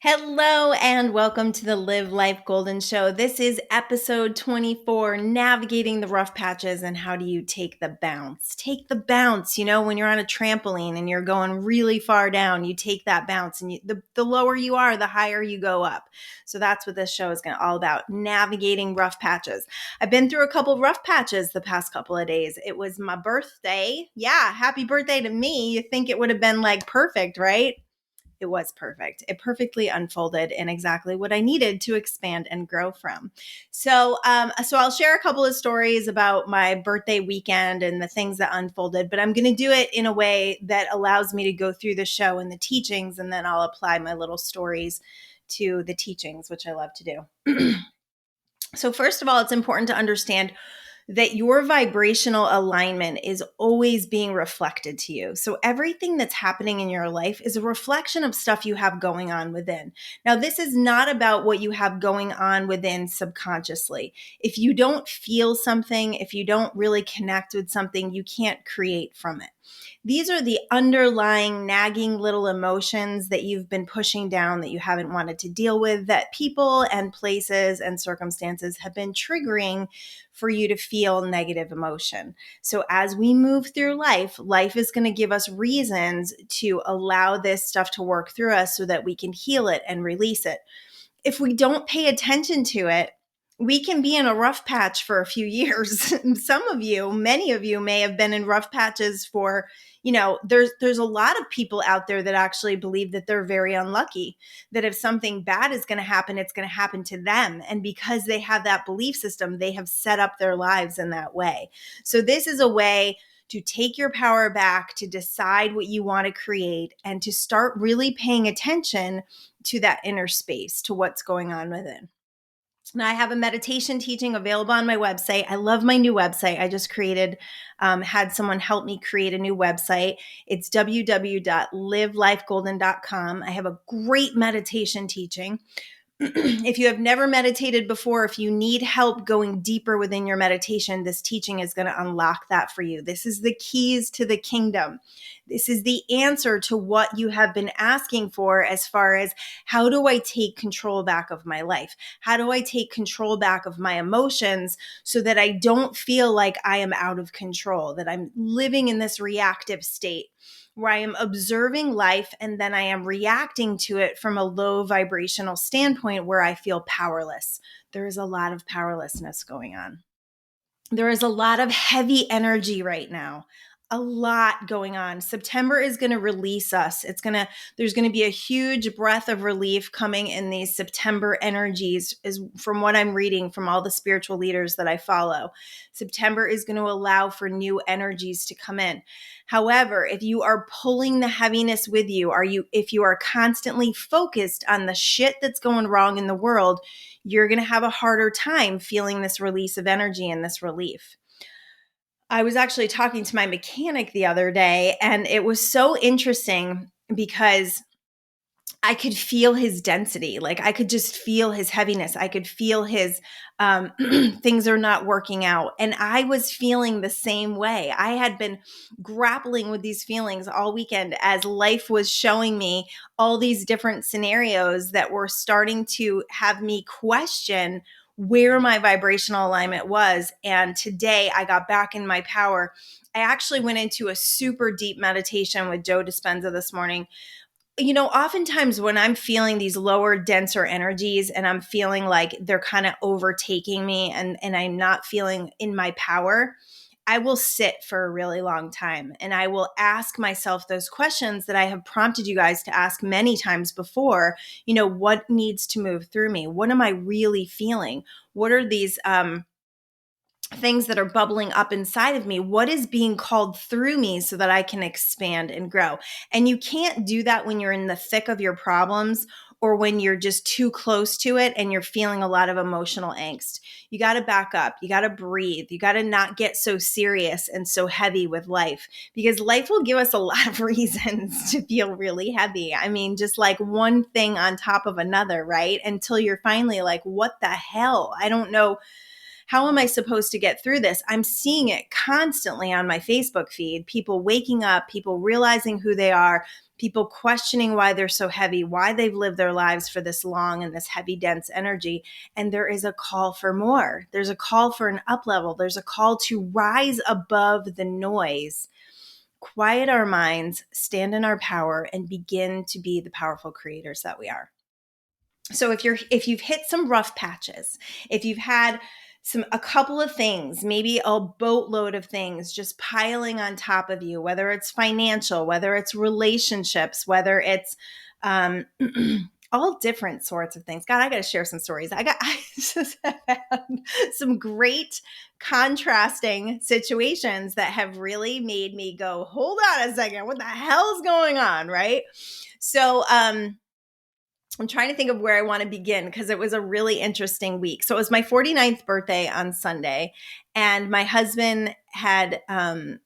Hello and welcome to the Live Life Golden Show. This is episode 24, navigating the rough patches and how do you take the bounce. Take the bounce, when you're on a trampoline and you're going really far down, you take that bounce and the lower you are, the higher you go up. So that's what this show is all about, navigating rough patches. I've been through a couple of rough patches the past couple of days. It was my birthday. Yeah, happy birthday to me. You think it would have been perfect, right? It was perfect. It perfectly unfolded in exactly what I needed to expand and grow from. So I'll share a couple of stories about my birthday weekend and the things that unfolded, but I'm going to do it in a way that allows me to go through the show and the teachings, and then I'll apply my little stories to the teachings, which I love to do. So first of all, it's important to understand that your vibrational alignment is always being reflected to you. So everything that's happening in your life is a reflection of stuff you have going on within. Now, this is not about what you have going on within subconsciously. If you don't feel something, if you don't really connect with something, you can't create from it. These are the underlying nagging little emotions that you've been pushing down that you haven't wanted to deal with, that people and places and circumstances have been triggering for you to feel negative emotion. So as we move through life is going to give us reasons to allow this stuff to work through us so that we can heal it and release it. If we don't pay attention to it, we can be in a rough patch for a few years. Some of you, many of you may have been in rough patches for, there's a lot of people out there that actually believe that they're very unlucky, that if something bad is going to happen, it's going to happen to them. And because they have that belief system, they have set up their lives in that way. So this is a way to take your power back, to decide what you want to create, and to start really paying attention to that inner space, to what's going on within. Now, I have a meditation teaching available on my website. I love my new website. I just had someone help me create a new website. It's www.livelifegolden.com. I have a great meditation teaching. If you have never meditated before, if you need help going deeper within your meditation, this teaching is going to unlock that for you. This is the keys to the kingdom. This is the answer to what you have been asking for as far as how do I take control back of my life? How do I take control back of my emotions so that I don't feel like I am out of control, that I'm living in this reactive state where I am observing life and then I am reacting to it from a low vibrational standpoint where I feel powerless. There is a lot of powerlessness going on. There is a lot of heavy energy right now. A lot going on. September is going to release us. There's going to be a huge breath of relief coming in these September energies, is from what I'm reading from all the spiritual leaders that I follow. September is going to allow for new energies to come in. However, if you are pulling the heaviness with you, if you are constantly focused on the shit that's going wrong in the world, you're going to have a harder time feeling this release of energy and this relief. I was actually talking to my mechanic the other day, and it was so interesting because I could feel his density. I could just feel his heaviness. I could feel his things are not working out. And I was feeling the same way. I had been grappling with these feelings all weekend as life was showing me all these different scenarios that were starting to have me question where my vibrational alignment was. And today I got back in my power. I actually went into a super deep meditation with Joe Dispenza this morning. Oftentimes when I'm feeling these lower, denser energies and I'm feeling like they're kind of overtaking me and I'm not feeling in my power, I will sit for a really long time and I will ask myself those questions that I have prompted you guys to ask many times before. What needs to move through me? What am I really feeling? What are these things that are bubbling up inside of me? What is being called through me so that I can expand and grow? And you can't do that when you're in the thick of your problems or when you're just too close to it and you're feeling a lot of emotional angst. You got to back up. You got to breathe. You got to not get so serious and so heavy with life, because life will give us a lot of reasons to feel really heavy. I mean, just like one thing on top of another, right? Until you're finally like, what the hell? I don't know. How am I supposed to get through this? I'm seeing it constantly on my Facebook feed, people waking up, people realizing who they are, people questioning why they're so heavy, why they've lived their lives for this long and this heavy, dense energy. And there is a call for more. There's a call for an up level. There's a call to rise above the noise, quiet our minds, stand in our power, and begin to be the powerful creators that we are. So if you've hit some rough patches, if you've had a couple of things, maybe a boatload of things just piling on top of you, whether it's financial, whether it's relationships, whether it's all different sorts of things. God, I got to share some stories. I just have had some great contrasting situations that have really made me go, hold on a second, what the hell's going on, right? So, I'm trying to think of where I want to begin because it was a really interesting week. So it was my 49th birthday on Sunday, and my husband had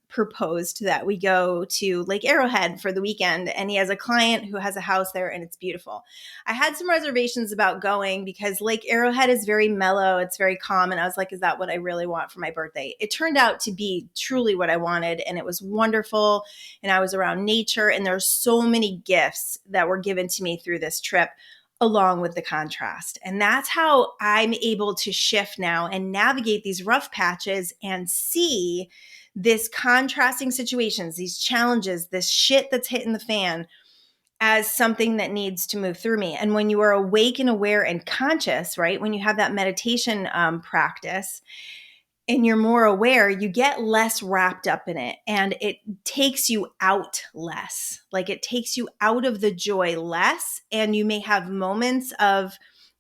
proposed that we go to Lake Arrowhead for the weekend, and he has a client who has a house there, and it's beautiful. I had some reservations about going because Lake Arrowhead is very mellow, it's very calm, and I was like, is that what I really want for my birthday? It turned out to be truly what I wanted, and it was wonderful, and I was around nature, and there's so many gifts that were given to me through this trip, along with the contrast. And that's how I'm able to shift now and navigate these rough patches and see this contrasting situations, these challenges, this shit that's hitting the fan as something that needs to move through me. And when you are awake and aware and conscious, right, when you have that meditation practice, and you're more aware, you get less wrapped up in it, and it takes you out less. Like it takes you out of the joy less, and you may have moments of,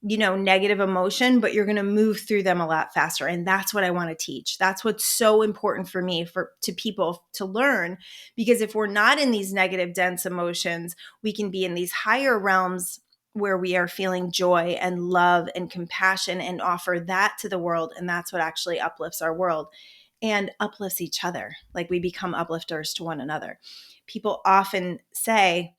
negative emotion, but you're going to move through them a lot faster. And that's what I want to teach. That's what's so important for me, to people to learn, because if we're not in these negative, dense emotions, we can be in these higher realms where we are feeling joy and love and compassion and offer that to the world. And that's what actually uplifts our world and uplifts each other. Like we become uplifters to one another. People often say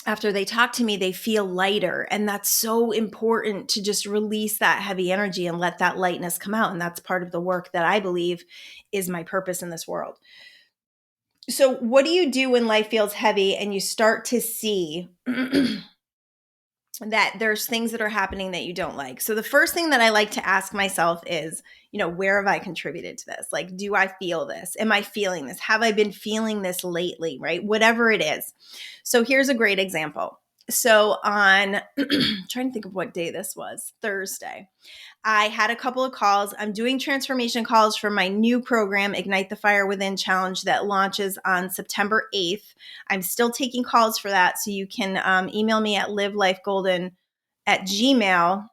after they talk to me, they feel lighter. And that's so important, to just release that heavy energy and let that lightness come out. And that's part of the work that I believe is my purpose in this world. So what do you do when life feels heavy and you start to see that there's things that are happening that you don't like? So the first thing that I like to ask myself is, where have I contributed to this? Like, do I feel this? Am I feeling this? Have I been feeling this lately, right? Whatever it is. So here's a great example. So on, trying to think of what day this was, Thursday, I had a couple of calls. I'm doing transformation calls for my new program, Ignite the Fire Within Challenge, that launches on September 8th. I'm still taking calls for that. So you can email me at livelifegolden@gmail.com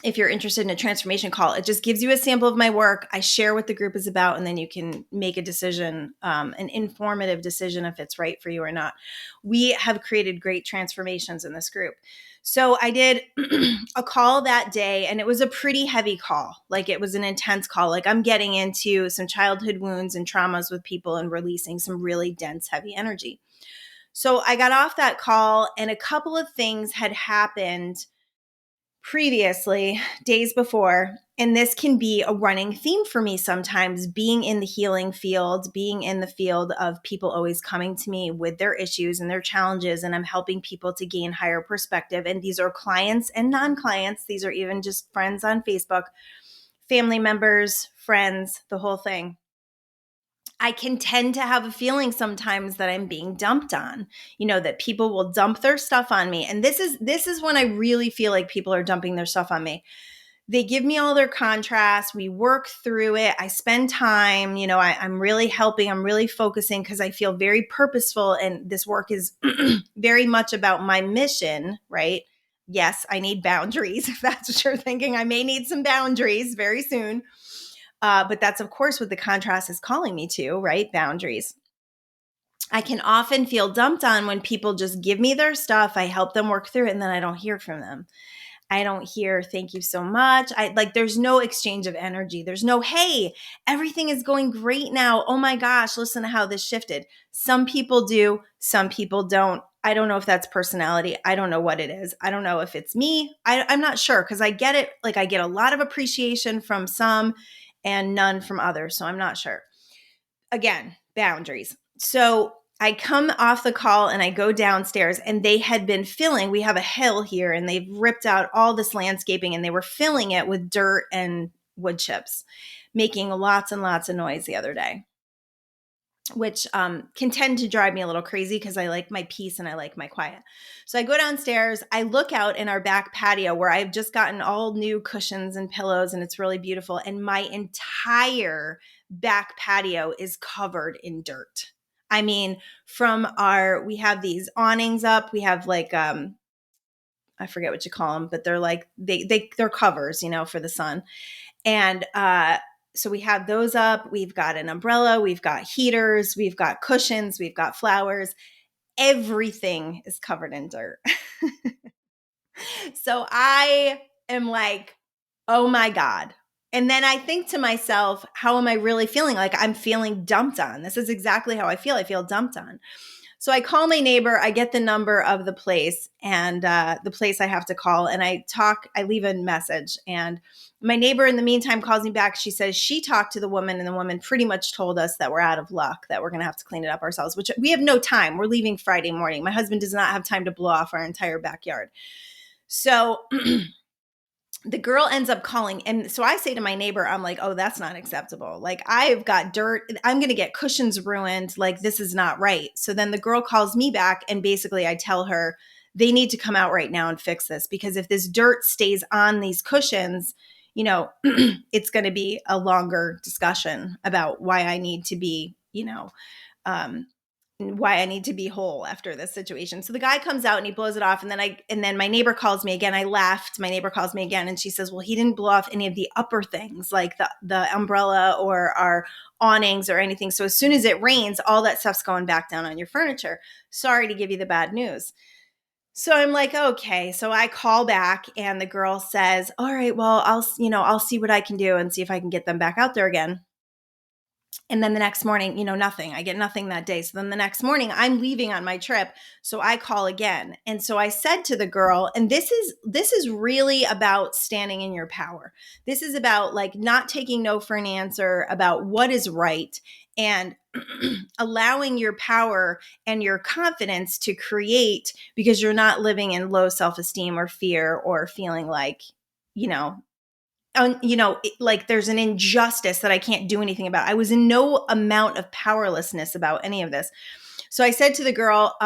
if you're interested in a transformation call. It just gives you a sample of my work. I share what the group is about, and then you can make a decision, an informative decision, if it's right for you or not. We have created great transformations in this group. So I did a call that day, and it was a pretty heavy call. Like it was an intense call. Like I'm getting into some childhood wounds and traumas with people and releasing some really dense, heavy energy. So I got off that call, and a couple of things had happened previously, days before, and this can be a running theme for me sometimes, being in the healing field, being in the field of people always coming to me with their issues and their challenges, and I'm helping people to gain higher perspective. And these are clients and non-clients. These are even just friends on Facebook, family members, friends, the whole thing. I can tend to have a feeling sometimes that I'm being dumped on, that people will dump their stuff on me. And this is when I really feel like people are dumping their stuff on me. They give me all their contrast. We work through it. I spend time, I'm really helping. I'm really focusing because I feel very purposeful. And this work is very much about my mission, right? Yes, I need boundaries. If that's what you're thinking, I may need some boundaries very soon. But that's, of course, what the contrast is calling me to, right? Boundaries. I can often feel dumped on when people just give me their stuff. I help them work through it, and then I don't hear from them. I don't hear, thank you so much. There's no exchange of energy. There's no, hey, everything is going great now. Oh my gosh, listen to how this shifted. Some people do, some people don't. I don't know if that's personality. I don't know what it is. I don't know if it's me. I'm not sure, because I get it. Like I get a lot of appreciation from some and none from others. So I'm not sure. Again, boundaries. So I come off the call and I go downstairs, and they had been filling, we have a hill here, and they've ripped out all this landscaping, and they were filling it with dirt and wood chips, making lots and lots of noise the other day, which can tend to drive me a little crazy because I like my peace and I like my quiet. So I go downstairs, I look out in our back patio where I've just gotten all new cushions and pillows, and it's really beautiful. And my entire back patio is covered in dirt. I mean, we have these awnings up. We have like, I forget what you call them, but they're like, they're covers, for the sun. And, so we have those up. We've got an umbrella. We've got heaters. We've got cushions. We've got flowers. Everything is covered in dirt. So I am like, oh my God. And then I think to myself, how am I really feeling? Like, I'm feeling dumped on. This is exactly how I feel. I feel dumped on. So I call my neighbor, I get the number of the place and the place I have to call, and I leave a message. And my neighbor in the meantime calls me back. She says she talked to the woman, and the woman pretty much told us that we're out of luck, that we're going to have to clean it up ourselves, which we have no time. We're leaving Friday morning. My husband does not have time to blow off our entire backyard. So the girl ends up calling. And so I say to my neighbor, I'm like, oh, that's not acceptable. Like, I've got dirt. I'm going to get cushions ruined. Like, this is not right. So then the girl calls me back, and basically I tell her they need to come out right now and fix this, because if this dirt stays on these cushions, it's going to be a longer discussion about why I need to be, why I need to be whole after this situation. So the guy comes out and he blows it off. And then my neighbor calls me again. I left. My neighbor calls me again, and she says, well, he didn't blow off any of the upper things like the umbrella or our awnings or anything. So as soon as it rains, all that stuff's going back down on your furniture. Sorry to give you the bad news. So I'm like, okay. So I call back, and the girl says, all right, well, I'll see what I can do and see if I can get them back out there again. And then the next morning, nothing. I get nothing that day. So then the next morning, I'm leaving on my trip. So I call again. And so I said to the girl, and this is really about standing in your power. This is about like not taking no for an answer, about what is right, and allowing your power and your confidence to create, because you're not living in low self-esteem or fear or feeling like, like there's an injustice that I can't do anything about. I was in no amount of powerlessness about any of this. So I said to the girl,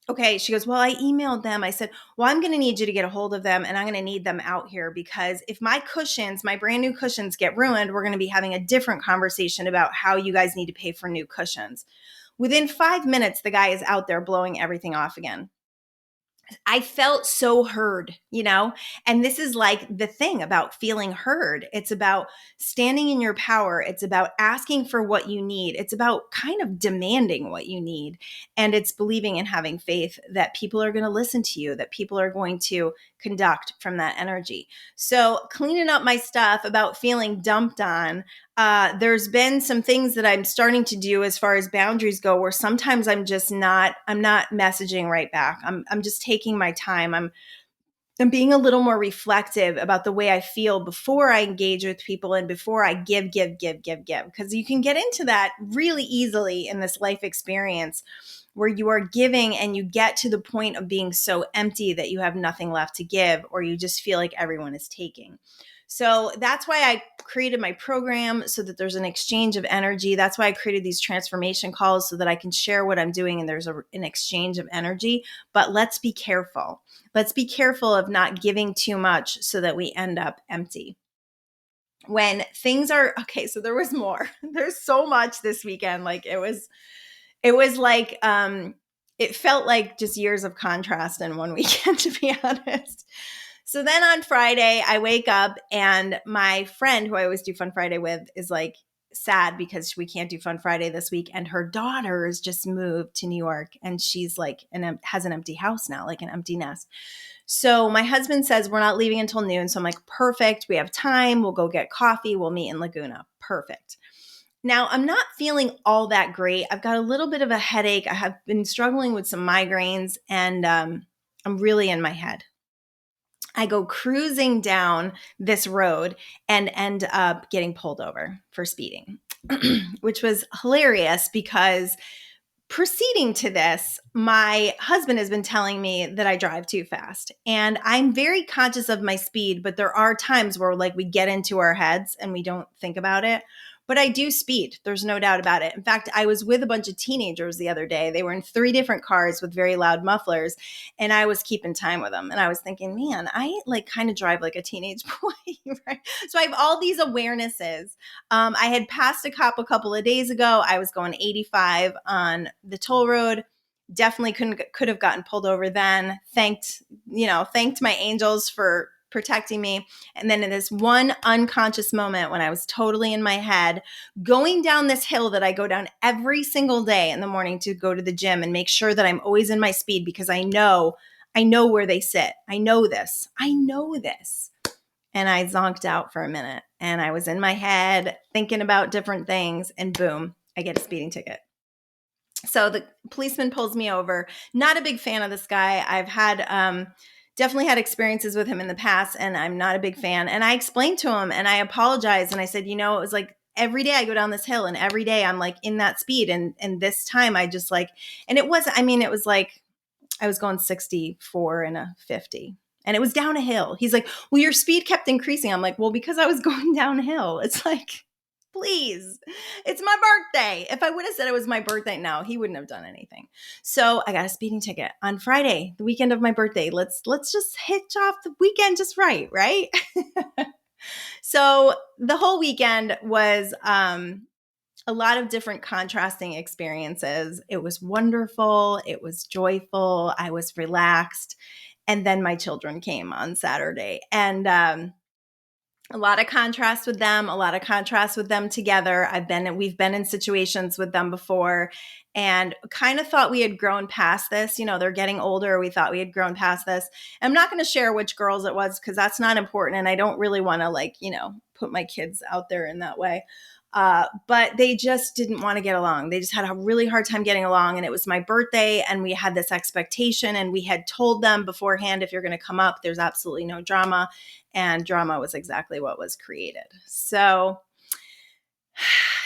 okay, she goes, well, I emailed them. I said, well, I'm going to need you to get a hold of them, and I'm going to need them out here, because if my brand new cushions get ruined, we're going to be having a different conversation about how you guys need to pay for new cushions. Within 5 minutes, the guy is out there blowing everything off again. I felt so heard, and this is like the thing about feeling heard. It's about standing in your power. It's about asking for what you need. It's about kind of demanding what you need. And it's believing and having faith that people are going to listen to you, that people are going to conduct from that energy. So cleaning up my stuff about feeling dumped on, there's been some things that I'm starting to do as far as boundaries go, where sometimes I'm not messaging right back. I'm just taking my time. I'm being a little more reflective about the way I feel before I engage with people and before I give, because you can get into that really easily in this life experience where you are giving and you get to the point of being so empty that you have nothing left to give, or you just feel like everyone is taking. So that's why I created my program, so that there's an exchange of energy. That's why I created these transformation calls, so that I can share what I'm doing and there's an exchange of energy. But let's be careful. Let's be careful of not giving too much so that we end up empty. When things are okay, so there was more. There's so much this weekend. Like it was like it felt like just years of contrast in one weekend, to be honest. So then on Friday, I wake up, and my friend who I always do Fun Friday with is like sad because we can't do Fun Friday this week. And her daughters just moved to New York, and she's like, has an empty house now, like an empty nest. So my husband says we're not leaving until noon. So I'm like, perfect. We have time. We'll go get coffee. We'll meet in Laguna. Perfect. Now, I'm not feeling all that great. I've got a little bit of a headache. I have been struggling with some migraines, and I'm really in my head. I go cruising down this road and end up getting pulled over for speeding, which was hilarious because Preceding to this, my husband has been telling me that I drive too fast, and I'm very conscious of my speed, but there are times where like we get into our heads and we don't think about it. But I do speed. There's no doubt about it. In fact, I was with a bunch of teenagers the other day. They were in 3 different cars with very loud mufflers, and I was keeping time with them. And I was thinking, man, I like kind of drive like a teenage boy, right? So I have all these awarenesses. I had passed a cop a couple of days ago. I was going 85 on the toll road. Definitely could have gotten pulled over then. Thanked my angels for protecting me. And then in this one unconscious moment when I was totally in my head, going down this hill that I go down every single day in the morning to go to the gym and make sure that I'm always in my speed, because I know where they sit. I know this. And I zonked out for a minute, and I was in my head thinking about different things, and boom, I get a speeding ticket. So the policeman pulls me over. Not a big fan of this guy. I've had definitely had experiences with him in the past, and I'm not a big fan. And I explained to him, and I apologized, and I said, it was like every day I go down this hill, and every day I'm like in that speed, and this time I just like, and it was like I was going 64 and a 50. And it was down a hill. He's like, well, your speed kept increasing. I'm like, well, because I was going downhill. It's like, please, it's my birthday. If I would have said it was my birthday, no, he wouldn't have done anything. So I got a speeding ticket on Friday, the weekend of my birthday. Let's just hitch off the weekend just right? So the whole weekend was a lot of different contrasting experiences. It was wonderful. It was joyful. I was relaxed. And then my children came on Saturday, and a lot of contrast with them together. We've been in situations with them before, and kind of thought we had grown past this. They're getting older. We thought we had grown past this. I'm not going to share which girls it was, because that's not important. And I don't really want to put my kids out there in that way. But they just didn't want to get along. They just had a really hard time getting along. And it was my birthday, and we had this expectation, and we had told them beforehand, if you're going to come up, there's absolutely no drama. And drama was exactly what was created. So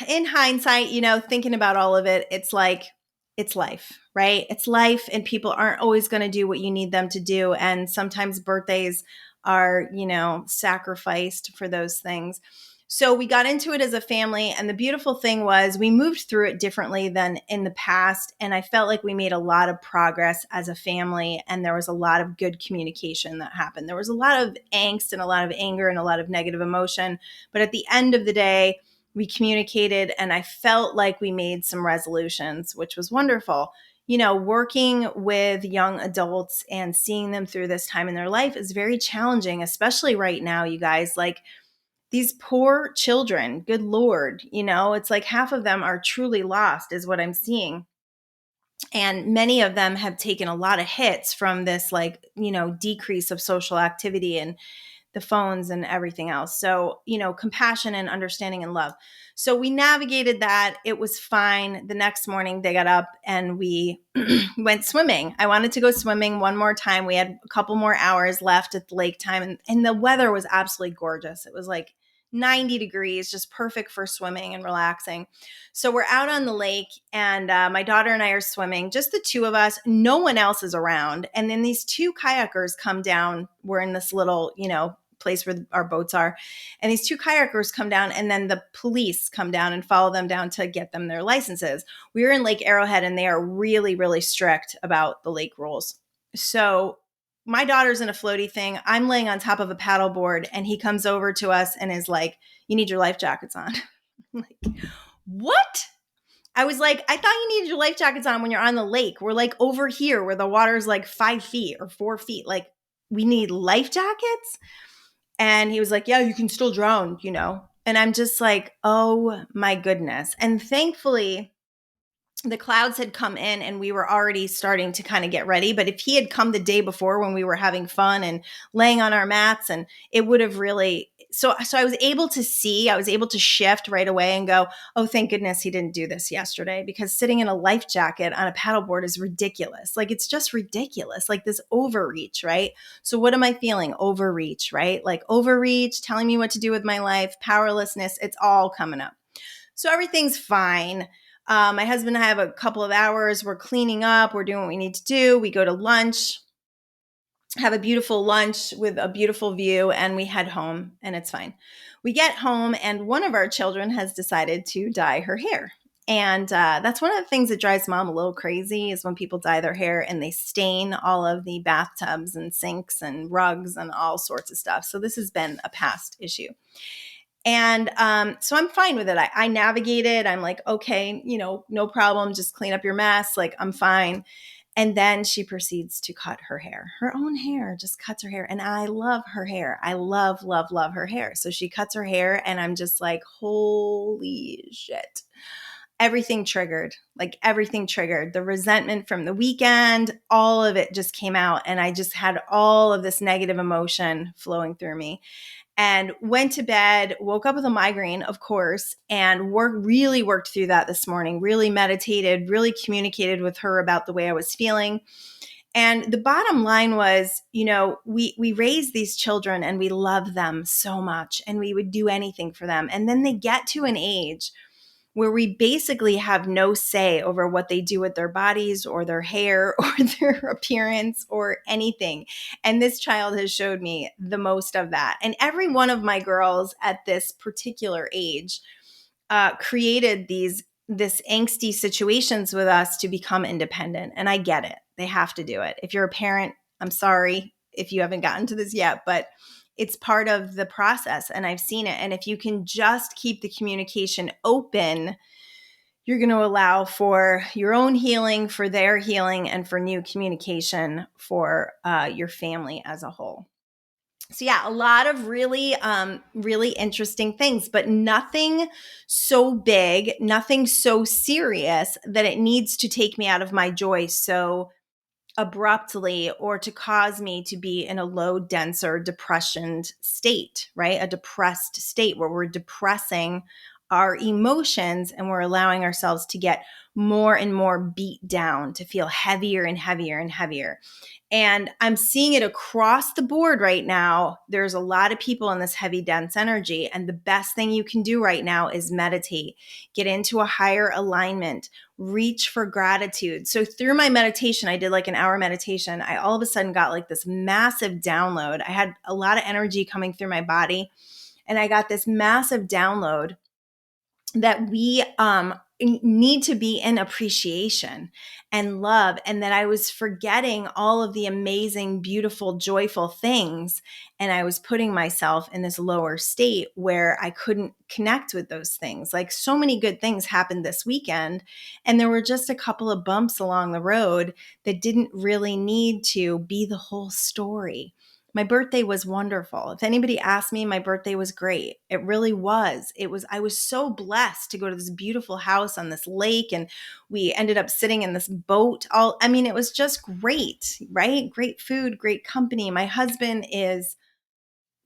in hindsight, thinking about all of it, it's like, it's life, right? It's life, and people aren't always going to do what you need them to do. And sometimes birthdays are, sacrificed for those things. So we got into it as a family, and the beautiful thing was we moved through it differently than in the past, and I felt like we made a lot of progress as a family, and there was a lot of good communication that happened. There was a lot of angst and a lot of anger and a lot of negative emotion, but at the end of the day, we communicated, and I felt like we made some resolutions, which was wonderful. Working with young adults and seeing them through this time in their life is very challenging, especially right now, you guys. Like, these poor children, good Lord, it's like half of them are truly lost is what I'm seeing. And many of them have taken a lot of hits from this, decrease of social activity and the phones and everything else. So, compassion and understanding and love. So we navigated that. It was fine. The next morning they got up and we went swimming. I wanted to go swimming one more time. We had a couple more hours left at the lake time, and the weather was absolutely gorgeous. It was like 90 degrees, just perfect for swimming and relaxing. So we're out on the lake, and my daughter and I are swimming, just the two of us. No one else is around. And then these 2 kayakers come down. We're in this little, place where our boats are. And these 2 kayakers come down, and then the police come down and follow them down to get them their licenses. We were in Lake Arrowhead, and they are really, really strict about the lake rules. So my daughter's in a floaty thing. I'm laying on top of a paddleboard, and he comes over to us and is like, you need your life jackets on. I'm like, what? I was like, I thought you needed your life jackets on when you're on the lake. We're like over here where the water is like 5 feet or 4 feet. Like, we need life jackets? And he was like, yeah, you can still drown, And I'm just like, oh my goodness. And thankfully, the clouds had come in and we were already starting to kind of get ready. But if he had come the day before when we were having fun and laying on our mats, and it would have really, so I was able to shift right away and go, oh, thank goodness he didn't do this yesterday, because sitting in a life jacket on a paddleboard is ridiculous. Like, it's just ridiculous. Like, this overreach, right? So what am I feeling? Overreach, right? Like, overreach, telling me what to do with my life, powerlessness, it's all coming up. So everything's fine. My husband and I have a couple of hours. We're cleaning up. We're doing what we need to do. We go to lunch, have a beautiful lunch with a beautiful view, and we head home, and it's fine. We get home, and one of our children has decided to dye her hair. And that's one of the things that drives mom a little crazy is when people dye their hair and they stain all of the bathtubs and sinks and rugs and all sorts of stuff. So this has been a past issue. And so I'm fine with it. I navigate it. I'm like, okay, no problem. Just clean up your mess. Like, I'm fine. And then she proceeds to cut her hair. Her own hair, just cuts her hair. And I love her hair. I love, love, love her hair. So she cuts her hair and I'm just like, holy shit. Everything triggered, the resentment from the weekend, all of it just came out. And I just had all of this negative emotion flowing through me. And went to bed, woke up with a migraine, of course, and really worked through that this morning, really meditated, really communicated with her about the way I was feeling. And the bottom line was, we raise these children and we love them so much and we would do anything for them. And then they get to an age where we basically have no say over what they do with their bodies or their hair or their appearance or anything. And this child has showed me the most of that. And every one of my girls at this particular age created this angsty situations with us to become independent. And I get it. They have to do it. If you're a parent, I'm sorry if you haven't gotten to this yet, but it's part of the process and I've seen it. And if you can just keep the communication open, you're going to allow for your own healing, for their healing, and for new communication for your family as a whole. So yeah, a lot of really, really interesting things, but nothing so big, nothing so serious that it needs to take me out of my joy so abruptly or to cause me to be in a low, denser, depression state, right? A depressed state where we're depressing our emotions and we're allowing ourselves to get more and more beat down, to feel heavier and heavier and heavier. And I'm seeing it across the board right now. There's a lot of people in this heavy, dense energy. And the best thing you can do right now is meditate, get into a higher alignment, reach for gratitude. So through my meditation, I did like an hour meditation. I all of a sudden got like this massive download. I had a lot of energy coming through my body. And I got this massive download that we need to be in appreciation and love, and that I was forgetting all of the amazing, beautiful, joyful things. And I was putting myself in this lower state where I couldn't connect with those things. Like so many good things happened this weekend. And there were just a couple of bumps along the road that didn't really need to be the whole story. My birthday was wonderful. If anybody asked me, my birthday was great. It really was. I was so blessed to go to this beautiful house on this lake, and we ended up sitting in this boat. It was just great, right? Great food, great company. My husband is,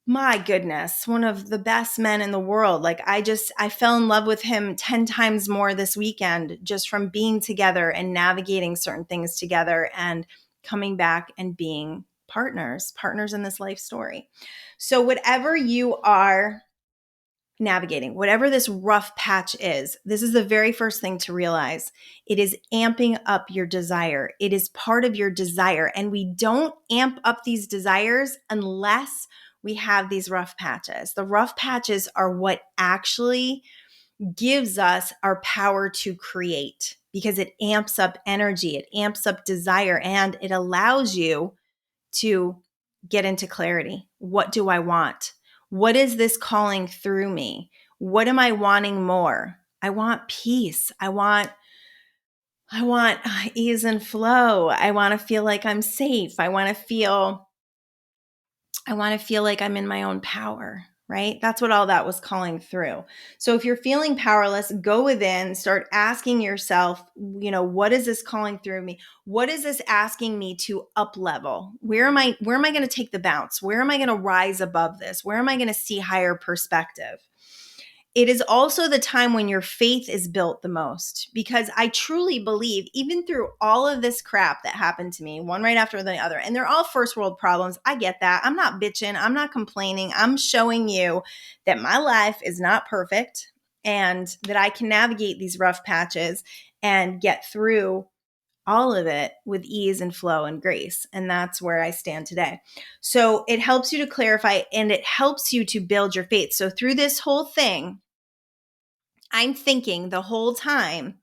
my goodness, one of the best men in the world. Like I fell in love with him 10 times more this weekend just from being together and navigating certain things together and coming back and being partners in this life story. So whatever you are navigating, whatever this rough patch is, this is the very first thing to realize. It is amping up your desire. It is part of your desire. And we don't amp up these desires unless we have these rough patches. The rough patches are what actually gives us our power to create because it amps up energy, it amps up desire, and it allows you to get into clarity. What do I want? What is this calling through me? What am I wanting more? I want peace. I want ease and flow. I want to feel like I'm safe. I want to feel like I'm in my own power, right? That's what all that was calling through. So if you're feeling powerless, go within, start asking yourself, what is this calling through me? What is this asking me to up level? Where am I going to take the bounce? Where am I going to rise above this? Where am I going to see higher perspective? It is also the time when your faith is built the most, because I truly believe, even through all of this crap that happened to me, one right after the other, and they're all first world problems. I get that. I'm not bitching. I'm not complaining. I'm showing you that my life is not perfect. and that I can navigate these rough patches and get through all of it with ease and flow and grace. And that's where I stand today. So it helps you to clarify and it helps you to build your faith. So through this whole thing, I'm thinking the whole time,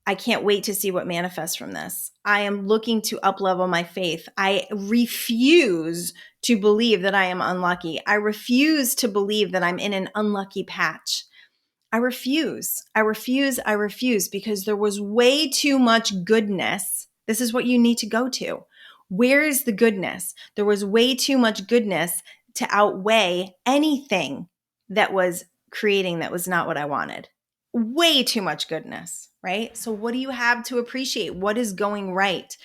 I can't wait to see what manifests from this. I am looking to up-level my faith. I refuse to believe that I am unlucky. I refuse to believe that I'm in an unlucky patch. I refuse because there was way too much goodness. This is what you need to go to. Where is the goodness? There was way too much goodness to outweigh anything that was creating that was not what I wanted. Way too much goodness, right? So what do you have to appreciate? What is going right?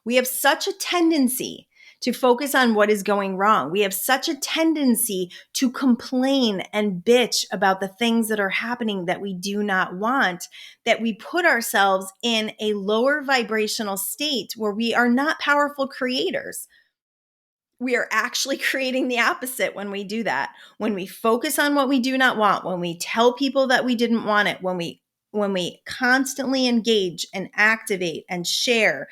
We have such a tendency to focus on what is going wrong. We have such a tendency to complain and bitch about the things that are happening that we do not want, that we put ourselves in a lower vibrational state where we are not powerful creators. We are actually creating the opposite when we do that. When we focus on what we do not want, when we tell people that we didn't want it, when we constantly engage and activate and share.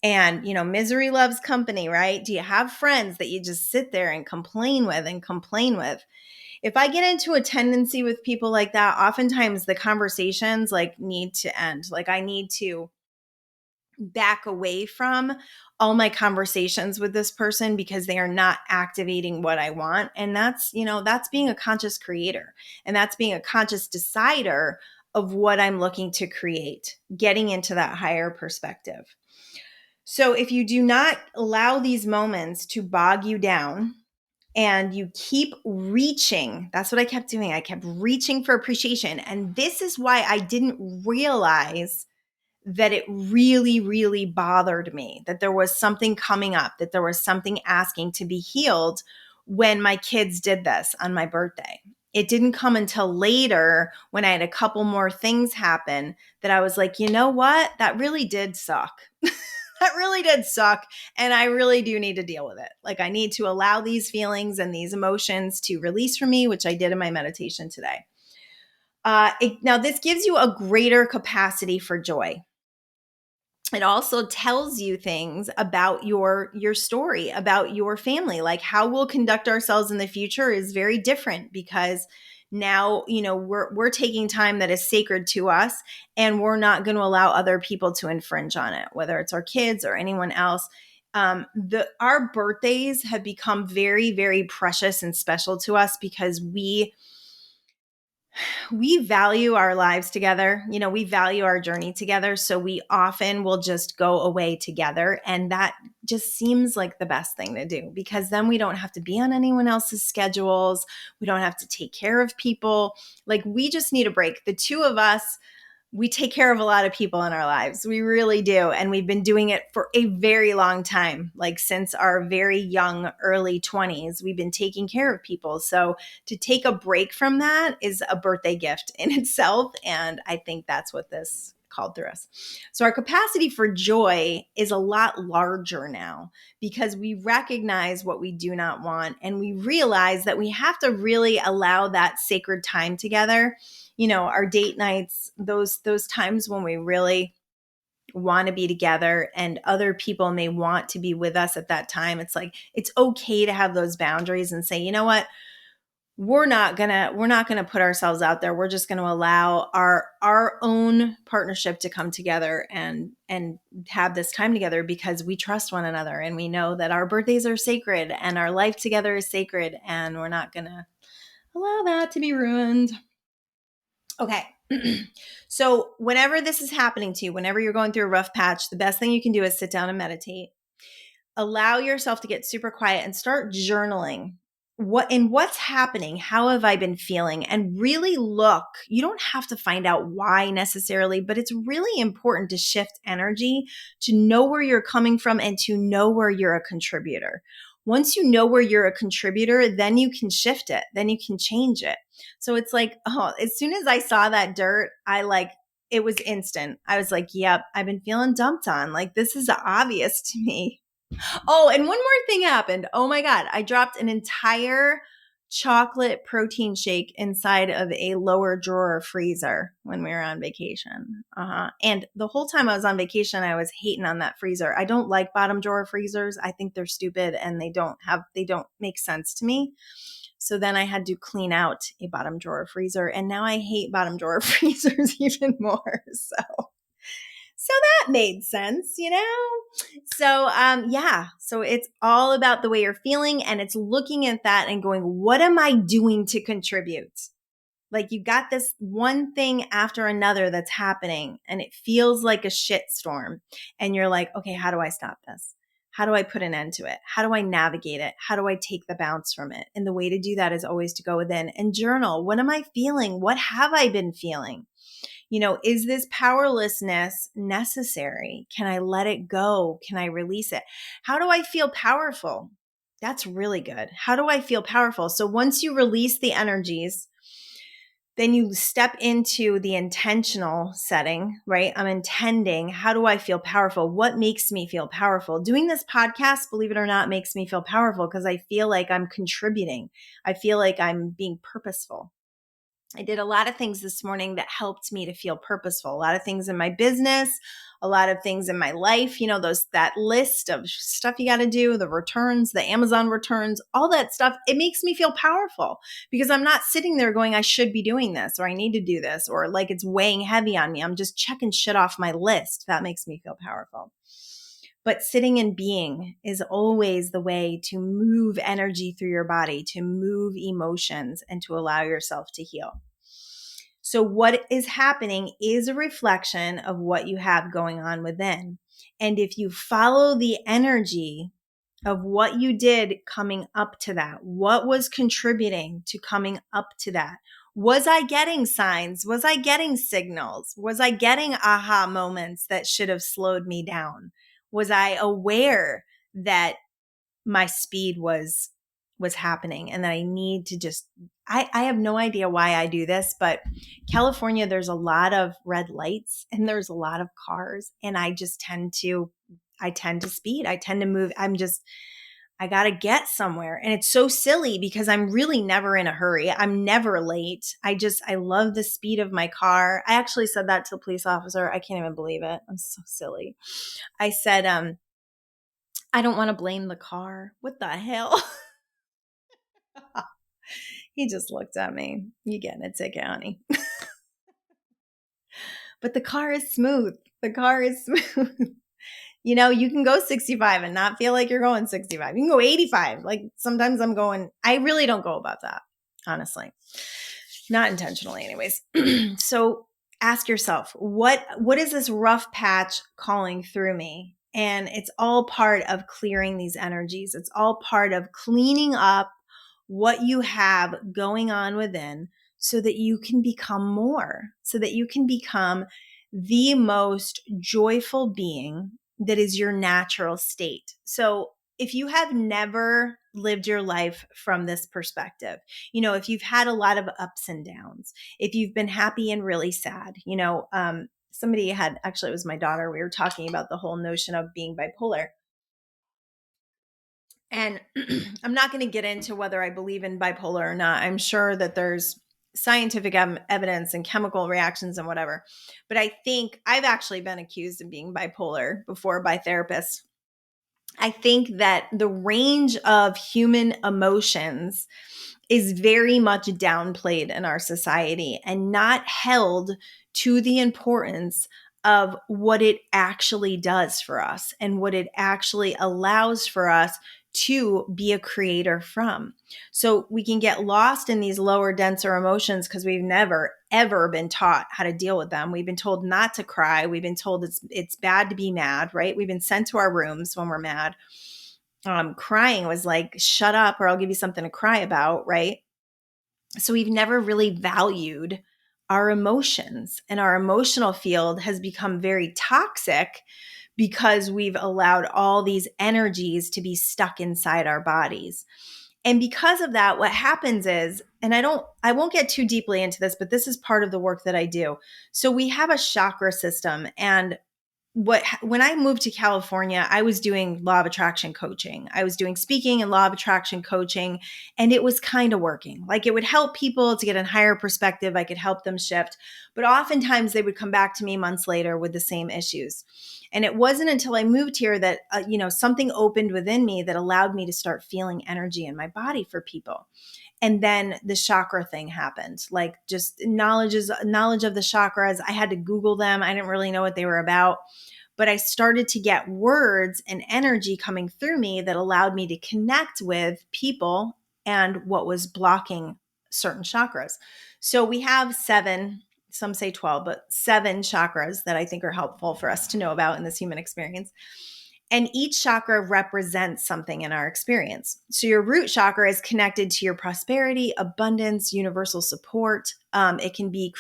And, misery loves company, right? Do you have friends that you just sit there and complain with? If I get into a tendency with people like that, oftentimes the conversations need to end. I need to back away from all my conversations with this person because they are not activating what I want. And that's being a conscious creator. And that's being a conscious decider of what I'm looking to create, getting into that higher perspective. So if you do not allow these moments to bog you down and you keep reaching, that's what I kept doing. I kept reaching for appreciation. And this is why I didn't realize that it really, really bothered me, that there was something coming up, that there was something asking to be healed when my kids did this on my birthday. It didn't come until later when I had a couple more things happen that I was like, you know what? That really did suck. That really did suck. And I really do need to deal with it. I need to allow these feelings and these emotions to release from me, which I did in my meditation today. Now, this gives you a greater capacity for joy. It also tells you things about your story, about your family, like how we'll conduct ourselves in the future is very different because now, we're taking time that is sacred to us and we're not going to allow other people to infringe on it, whether it's our kids or anyone else. Our birthdays have become very, very precious and special to us because we value our lives together. We value our journey together. So we often will just go away together. And that just seems like the best thing to do because then we don't have to be on anyone else's schedules. We don't have to take care of people. We just need a break. The two of us, we take care of a lot of people in our lives. We really do. And we've been doing it for a very long time. Since our very young, early 20s, we've been taking care of people. So to take a break from that is a birthday gift in itself. And I think that's what this called through us. So our capacity for joy is a lot larger now because we recognize what we do not want. And we realize that we have to really allow that sacred time together. Our date nights, those times when we really want to be together and other people may want to be with us at that time. It's okay to have those boundaries and say, you know what? We're not gonna put ourselves out there. We're just going to allow our own partnership to come together and have this time together because we trust one another and we know that our birthdays are sacred and our life together is sacred and we're not going to allow that to be ruined. Okay. So whenever this is happening to you, whenever you're going through a rough patch, the best thing you can do is sit down and meditate. Allow yourself to get super quiet and start journaling. What's happening? How have I been feeling? And really look. You don't have to find out why necessarily, but it's really important to shift energy, to know where you're coming from and to know where you're a contributor. Once you know where you're a contributor, then you can shift it. Then you can change it. So it's as soon as I saw that dirt, it was instant. I was like, yep, I've been feeling dumped on. This is obvious to me. Oh, and one more thing happened. Oh my God. I dropped an entire chocolate protein shake inside of a lower drawer freezer when we were on vacation. And the whole time I was on vacation, I was hating on that freezer. I don't like bottom drawer freezers. I think they're stupid and they don't make sense to me. So then I had to clean out a bottom drawer freezer, and now I hate bottom drawer freezers even more. So that made sense, So, so it's all about the way you're feeling, and it's looking at that and going, what am I doing to contribute? Like, you got this one thing after another that's happening, and it feels like a shitstorm. And you're like, okay, how do I stop this? How do I put an end to it? How do I navigate it? How do I take the bounce from it? And the way to do that is always to go within and journal. What am I feeling? What have I been feeling? Is this powerlessness necessary? Can I let it go? Can I release it? How do I feel powerful? That's really good. How do I feel powerful? So once you release the energies, then you step into the intentional setting, right? I'm intending, how do I feel powerful? What makes me feel powerful? Doing this podcast, believe it or not, makes me feel powerful because I feel like I'm contributing. I feel like I'm being purposeful. I did a lot of things this morning that helped me to feel purposeful. A lot of things in my business, a lot of things in my life, that list of stuff you got to do, the returns, the Amazon returns, all that stuff. It makes me feel powerful because I'm not sitting there going, I should be doing this, or I need to do this, or like it's weighing heavy on me. I'm just checking shit off my list. That makes me feel powerful. But sitting and being is always the way to move energy through your body, to move emotions, and to allow yourself to heal. So what is happening is a reflection of what you have going on within. And if you follow the energy of what you did coming up to that, what was contributing to coming up to that? Was I getting signs? Was I getting signals? Was I getting aha moments that should have slowed me down? Was I aware that my speed was happening and that I need to just, I have no idea why I do this, but California, there's a lot of red lights and there's a lot of cars, and I tend to speed. I tend to move. I got to get somewhere. And it's so silly because I'm really never in a hurry. I'm never late. I love the speed of my car. I actually said that to the police officer. I can't even believe it. I'm so silly. I said, I don't want to blame the car. What the hell? He just looked at me. You getting a ticket, honey. But the car is smooth. The car is smooth. You can go 65 and not feel like you're going 65. You can go 85. Like sometimes I really don't go about that, honestly. Not intentionally anyways. So ask yourself, what is this rough patch calling through me? And it's all part of clearing these energies. It's all part of cleaning up what you have going on within so that you can become more, so that you can become the most joyful being that is your natural state. So if you have never lived your life from this perspective, if you've had a lot of ups and downs, if you've been happy and really sad, somebody it was my daughter, we were talking about the whole notion of being bipolar. And I'm not going to get into whether I believe in bipolar or not. I'm sure that there's scientific evidence and chemical reactions and whatever. But I think I've actually been accused of being bipolar before by therapists. I think that the range of human emotions is very much downplayed in our society and not held to the importance of what it actually does for us and what it actually allows for us to be a creator from. So we can get lost in these lower, denser emotions because we've never, ever been taught how to deal with them. We've been told not to cry. We've been told it's bad to be mad, right? We've been sent to our rooms when we're mad. Crying was like, shut up or I'll give you something to cry about, right? So we've never really valued our emotions, and our emotional field has become very toxic because we've allowed all these energies to be stuck inside our bodies. And because of that, what happens is, and I won't get too deeply into this, but this is part of the work that I do. So we have a chakra system, and when I moved to California, I was doing law of attraction coaching. I was doing speaking and law of attraction coaching, and it was kind of working. Like, it would help people to get a higher perspective. I could help them shift, but oftentimes they would come back to me months later with the same issues. And it wasn't until I moved here that, something opened within me that allowed me to start feeling energy in my body for people. And then the chakra thing happened, like just knowledge of the chakras. I had to Google them. I didn't really know what they were about, but I started to get words and energy coming through me that allowed me to connect with people and what was blocking certain chakras. So we have 7, some say 12, but 7 chakras that I think are helpful for us to know about in this human experience. And each chakra represents something in our experience. So your root chakra is connected to your prosperity, abundance, universal support. It can be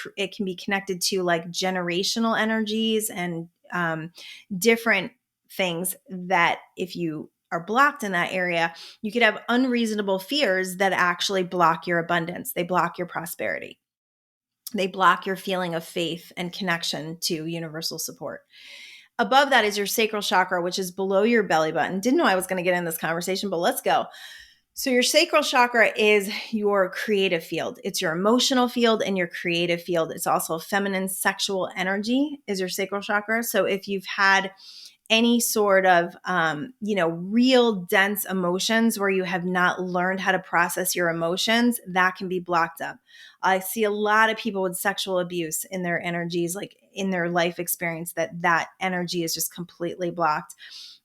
connected to like generational energies and different things that if you are blocked in that area, you could have unreasonable fears that actually block your abundance. They block your prosperity. They block your feeling of faith and connection to universal support. Above that is your sacral chakra, which is below your belly button. Didn't know I was going to get in this conversation, but let's go. So your sacral chakra is your creative field. It's your emotional field and your creative field. It's also feminine sexual energy is your sacral chakra. So if you've had any sort of, real dense emotions where you have not learned how to process your emotions, that can be blocked up. I see a lot of people with sexual abuse in their energies, like in their life experience, that energy is just completely blocked.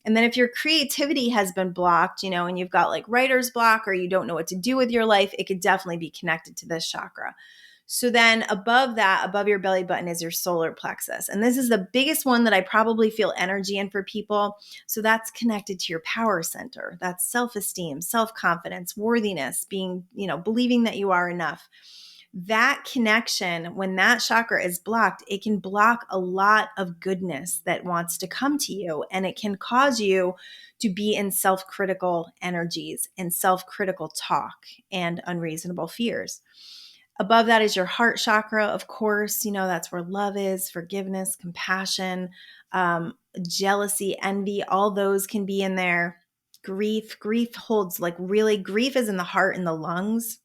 And then if your creativity has been blocked, and you've got like writer's block or you don't know what to do with your life, it could definitely be connected to this chakra. So then above that, above your belly button is your solar plexus. And this is the biggest one that I probably feel energy in for people. So that's connected to your power center. That's self-esteem, self-confidence, worthiness, being, believing that you are enough. That connection, when that chakra is blocked, it can block a lot of goodness that wants to come to you. And it can cause you to be in self-critical energies and self-critical talk and unreasonable fears. Above that is your heart chakra. Of course, that's where love is, forgiveness, compassion, jealousy, envy, all those can be in there. Grief holds grief is in the heart and the lungs.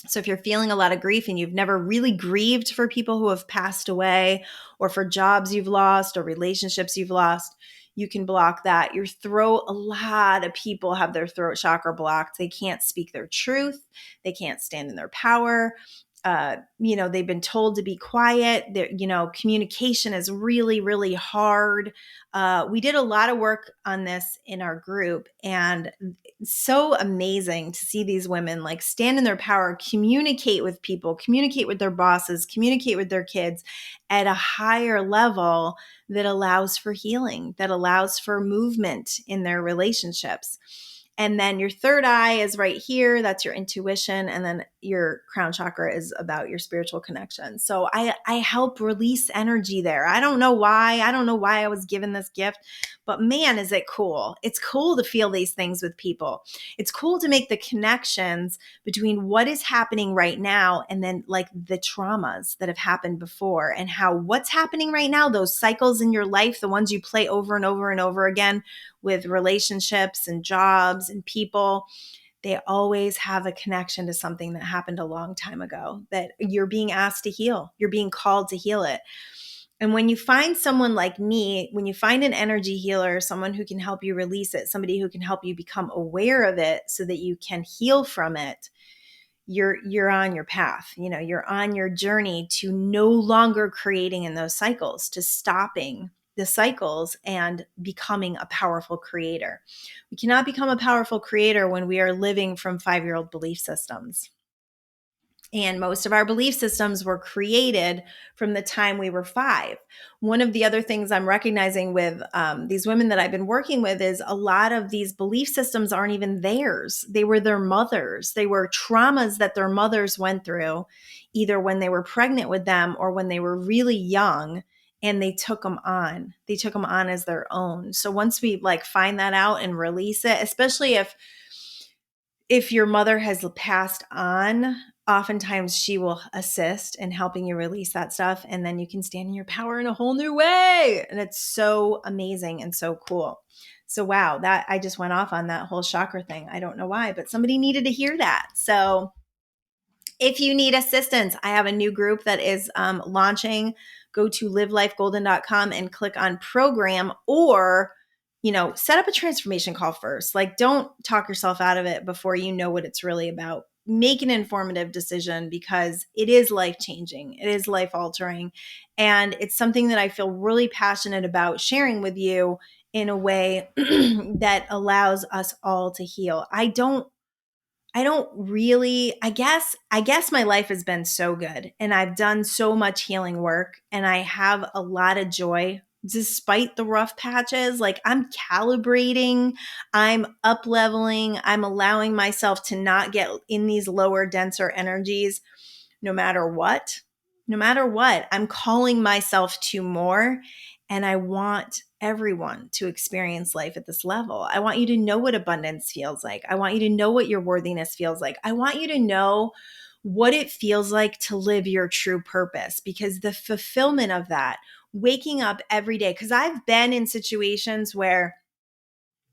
So if you're feeling a lot of grief and you've never really grieved for people who have passed away or for jobs you've lost or relationships you've lost, you can block that. Your throat, a lot of people have their throat chakra blocked. They can't speak their truth. They can't stand in their power. They've been told to be quiet. Communication is really, really hard. We did a lot of work on this in our group, and it's so amazing to see these women like stand in their power, communicate with people, communicate with their bosses, communicate with their kids at a higher level that allows for healing, that allows for movement in their relationships. And then your third eye is right here. That's your intuition. And then your crown chakra is about your spiritual connection. So I help release energy there. I don't know why. I was given this gift, but man, is it cool. It's cool to feel these things with people. It's cool to make the connections between what is happening right now and then like the traumas that have happened before and how what's happening right now, those cycles in your life, the ones you play over and over and over again with relationships and jobs and people, they always have a connection to something that happened a long time ago that you're being asked to heal. You're being called to heal it. And when you find someone like me, when you find an energy healer, someone who can help you release it, somebody who can help you become aware of it so that you can heal from it, you're on your path. You're on your journey to no longer creating in those cycles, to stopping the cycles and becoming a powerful creator. We cannot become a powerful creator when we are living from 5-year-old belief systems. And most of our belief systems were created from the time we were 5. One of the other things I'm recognizing with these women that I've been working with is a lot of these belief systems aren't even theirs. They were their mothers. They were traumas that their mothers went through, either when they were pregnant with them or when they were really young, and they took them on. They took them on as their own. So once we find that out and release it, especially if your mother has passed on, oftentimes she will assist in helping you release that stuff. And then you can stand in your power in a whole new way. And it's so amazing and so cool. So, wow, that I just went off on that whole chakra thing. I don't know why, but somebody needed to hear that. So if you need assistance, I have a new group that is launching. Go to livelifegolden.com and click on program, or, set up a transformation call first. Like, don't talk yourself out of it before you know what it's really about. Make an informative decision, because it is life-changing. It is life-altering. And it's something that I feel really passionate about sharing with you in a way that allows us all to heal. I don't really, I guess my life has been so good, and I've done so much healing work, and I have a lot of joy despite the rough patches. Like, I'm calibrating, I'm up leveling, I'm allowing myself to not get in these lower, denser energies no matter what. No matter what, I'm calling myself to more. And I want everyone to experience life at this level. I want you to know what abundance feels like. I want you to know what your worthiness feels like. I want you to know what it feels like to live your true purpose, because the fulfillment of that, waking up every day, because I've been in situations where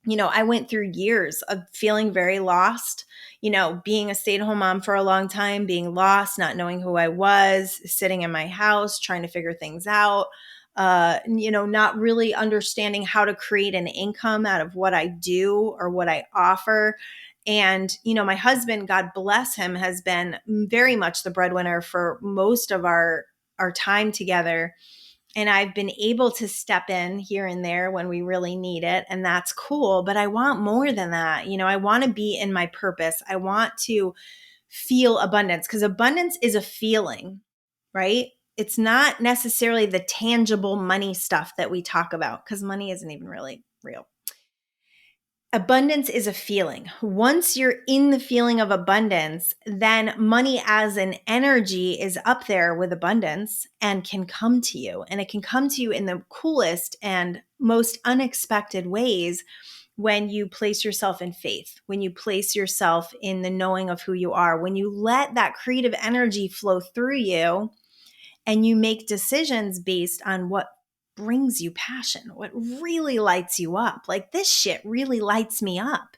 I went through years of feeling very lost, being a stay-at-home mom for a long time, being lost, not knowing who I was, sitting in my house, trying to figure things out, not really understanding how to create an income out of what I do or what I offer. And, my husband, God bless him, has been very much the breadwinner for most of our time together. And I've been able to step in here and there when we really need it. And that's cool. But I want more than that. I want to be in my purpose. I want to feel abundance, because abundance is a feeling, right? It's not necessarily the tangible money stuff that we talk about, because money isn't even really real. Abundance is a feeling. Once you're in the feeling of abundance, then money as an energy is up there with abundance and can come to you. And it can come to you in the coolest and most unexpected ways when you place yourself in faith, when you place yourself in the knowing of who you are, when you let that creative energy flow through you and you make decisions based on what brings you passion, what really lights you up. Like, this shit really lights me up.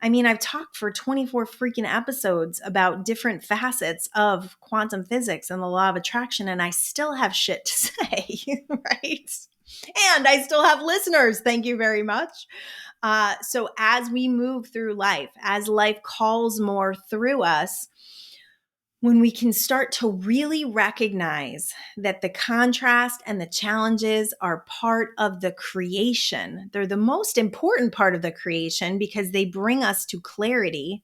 I mean, I've talked for 24 freaking episodes about different facets of quantum physics and the law of attraction, and I still have shit to say, right? And I still have listeners. Thank you very much. So as we move through life, as life calls more through us, when we can start to really recognize that the contrast and the challenges are part of the creation, they're the most important part of the creation, because they bring us to clarity,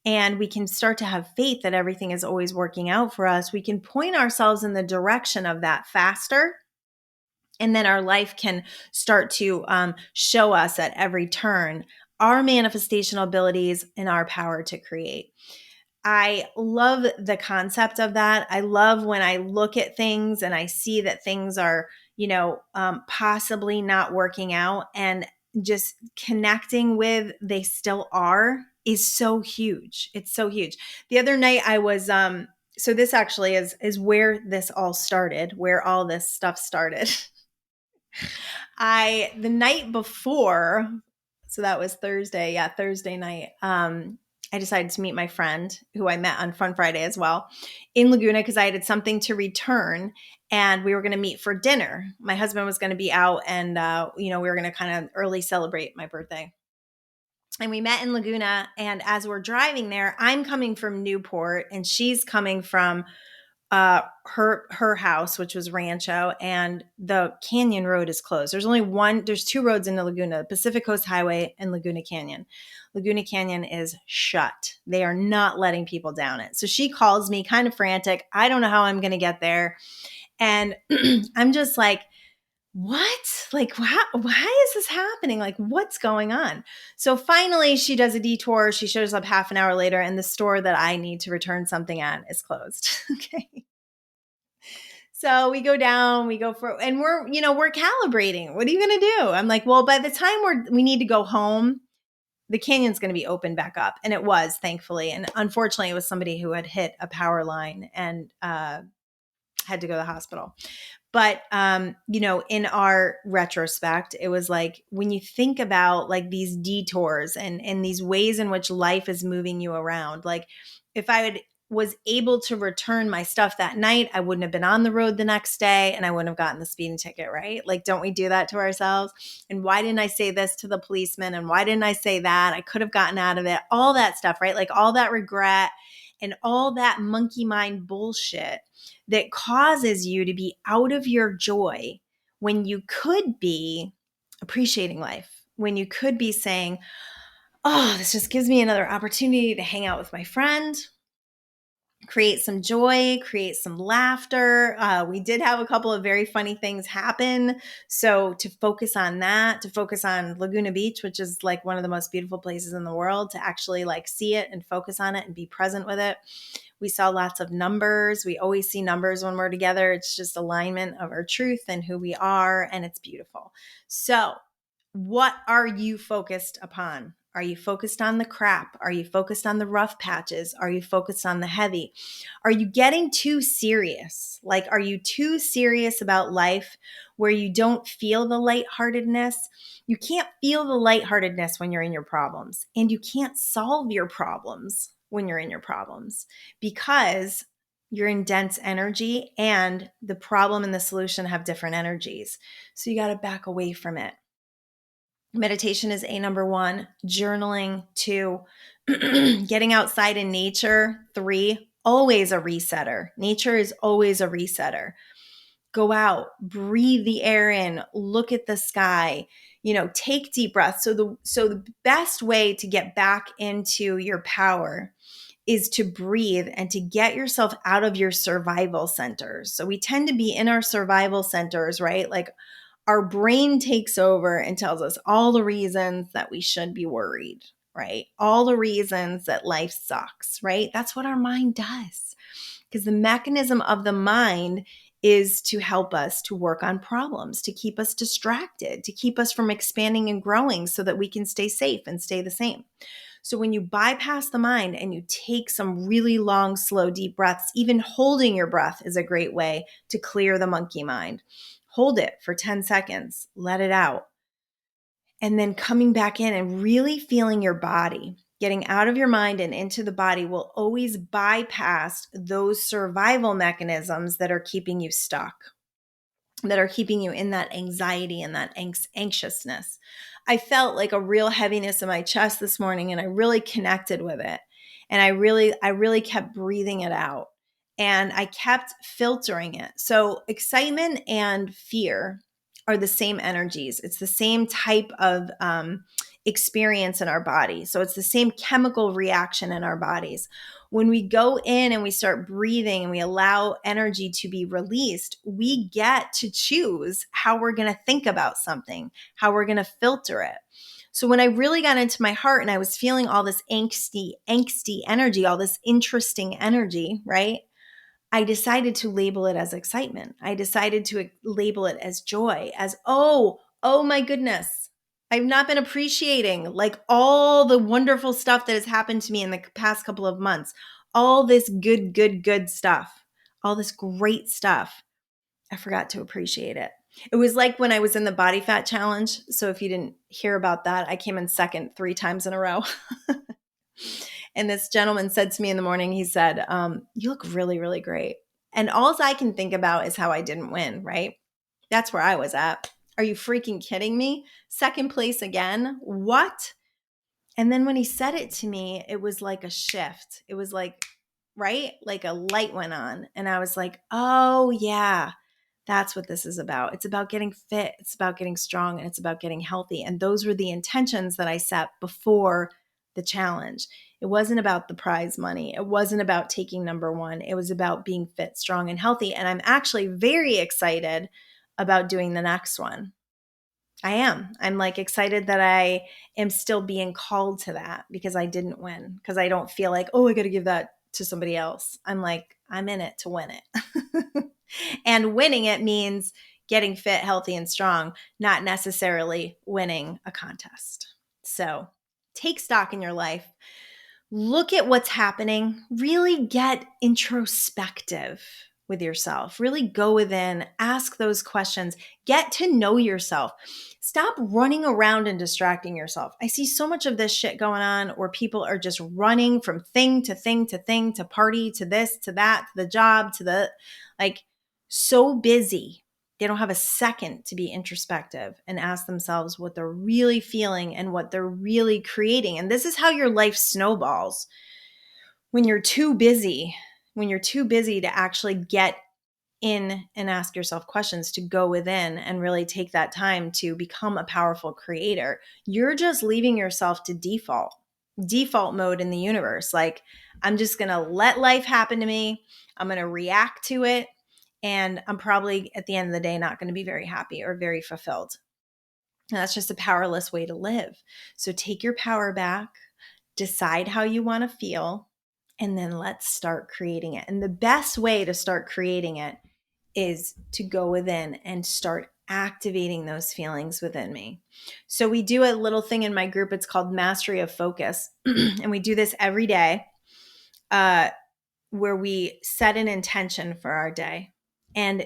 and we can start to have faith that everything is always working out for us. We can point ourselves in the direction of that faster, and then our life can start to show us at every turn our manifestational abilities and our power to create. I love the concept of that. I love when I look at things and I see that things are, possibly not working out, and just connecting with they still are is so huge. It's so huge. The other night I was, so this actually is where this all started, where all this stuff started. The night before, so that was Thursday. Yeah, Thursday night. I decided to meet my friend, who I met on Fun Friday as well, in Laguna, because I had something to return, and we were going to meet for dinner. My husband was going to be out, and we were going to kind of early celebrate my birthday. And we met in Laguna, and as we're driving there, I'm coming from Newport, and she's coming from her house, which was Rancho, and the Canyon Road is closed. There's two roads into Laguna, Pacific Coast Highway and Laguna Canyon. Laguna Canyon is shut. They are not letting people down it. So she calls me kind of frantic. I don't know how I'm going to get there. And I'm just like, what? Like, why is this happening? Like, what's going on? So finally she does a detour. She shows up half an hour later, and the store that I need to return something at is closed. Okay. So we go down, and we're calibrating. What are you going to do? I'm like, well, by the time we need to go home, the canyon's going to be open back up. And it was, thankfully. And unfortunately, it was somebody who had hit a power line and had to go to the hospital. But, in our retrospect, it was like when you think about like these detours and these ways in which life is moving you around, like if I was able to return my stuff that night, I wouldn't have been on the road the next day and I wouldn't have gotten the speeding ticket, right? Like, don't we do that to ourselves? And why didn't I say this to the policeman? And why didn't I say that? I could have gotten out of it, all that stuff, right? Like all that regret and all that monkey mind bullshit that causes you to be out of your joy when you could be appreciating life, when you could be saying, oh, this just gives me another opportunity to hang out with my friend, create some joy, create some laughter. We did have a couple of very funny things happen. So to focus on that, to focus on Laguna Beach, which is like one of the most beautiful places in the world, to actually like see it and focus on it and be present with it. We saw lots of numbers. We always see numbers when we're together. It's just alignment of our truth and who we are, and it's beautiful. So what are you focused upon? Are you focused on the crap? Are you focused on the rough patches? Are you focused on the heavy? Are you getting too serious? Like, are you too serious about life where you don't feel the lightheartedness? You can't feel the lightheartedness when you're in your problems, and you can't solve your problems when you're in your problems because you're in dense energy and the problem and the solution have different energies. So you got to back away from it. Meditation is number 1, journaling 2, getting outside in nature 3, always a resetter. Nature is always a resetter. Go out, breathe the air in, look at the sky, take deep breaths. So the best way to get back into your power is to breathe and to get yourself out of your survival centers. So we tend to be in our survival centers, right? Like our brain takes over and tells us all the reasons that we should be worried, right? All the reasons that life sucks, right? That's what our mind does. Because the mechanism of the mind is to help us to work on problems, to keep us distracted, to keep us from expanding and growing so that we can stay safe and stay the same. So when you bypass the mind and you take some really long, slow, deep breaths, even holding your breath is a great way to clear the monkey mind. Hold it for 10 seconds, let it out. And then coming back in and really feeling your body, getting out of your mind and into the body will always bypass those survival mechanisms that are keeping you stuck, that are keeping you in that anxiety and that anxiousness. I felt like a real heaviness in my chest this morning and I really connected with it. And I really kept breathing it out and I kept filtering it. So excitement and fear are the same energies. It's the same type of experience in our body. So it's the same chemical reaction in our bodies. When we go in and we start breathing and we allow energy to be released, we get to choose how we're going to think about something, how we're going to filter it. So when I really got into my heart and I was feeling all this angsty energy, all this interesting energy, right? I decided to label it as excitement. I decided to label it as joy, as, oh my goodness. I've not been appreciating like all the wonderful stuff that has happened to me in the past couple of months, all this good stuff, all this great stuff. I forgot to appreciate it. It was like when I was in the body fat challenge. So if you didn't hear about that, I came in second 3 times in a row. And this gentleman said to me in the morning, he said, you look really, really great. And all I can think about is how I didn't win, right? That's where I was at. Are you freaking kidding me? Second place again? What? And then when he said it to me, it was like a shift. It was like, right? Like a light went on. And I was like, oh yeah, that's what this is about. It's about getting fit. It's about getting strong and it's about getting healthy. And those were the intentions that I set before the challenge. It wasn't about the prize money. It wasn't about taking number 1. It was about being fit, strong, and healthy. And I'm actually very excited about doing the next one. I am. I'm like excited that I am still being called to that because I didn't win, because I don't feel like, oh, I got to give that to somebody else. I'm like, I'm in it to win it. And winning it means getting fit, healthy, and strong, not necessarily winning a contest. So Take stock in your life. Look at what's happening. Really get introspective with yourself. Really go within, ask those questions, get to know yourself. Stop running around and distracting yourself. I see so much of this shit going on where people are just running from thing to thing to thing, to party, to this, to that, to the job, to the, like, so busy. They don't have a second to be introspective and ask themselves what they're really feeling and what they're really creating. And this is how your life snowballs. When you're too busy, to actually get in and ask yourself questions, to go within and really take that time to become a powerful creator, you're just leaving yourself to default mode in the universe. Like, I'm just going to let life happen to me. I'm going to react to it. And I'm probably at the end of the day not going to be very happy or very fulfilled. And that's just a powerless way to live. So take your power back, decide how you want to feel, and then let's start creating it. And the best way to start creating it is to go within and start activating those feelings within me. So we do a little thing in my group. It's called Mastery of Focus. And we do this every day where we set an intention for our day. And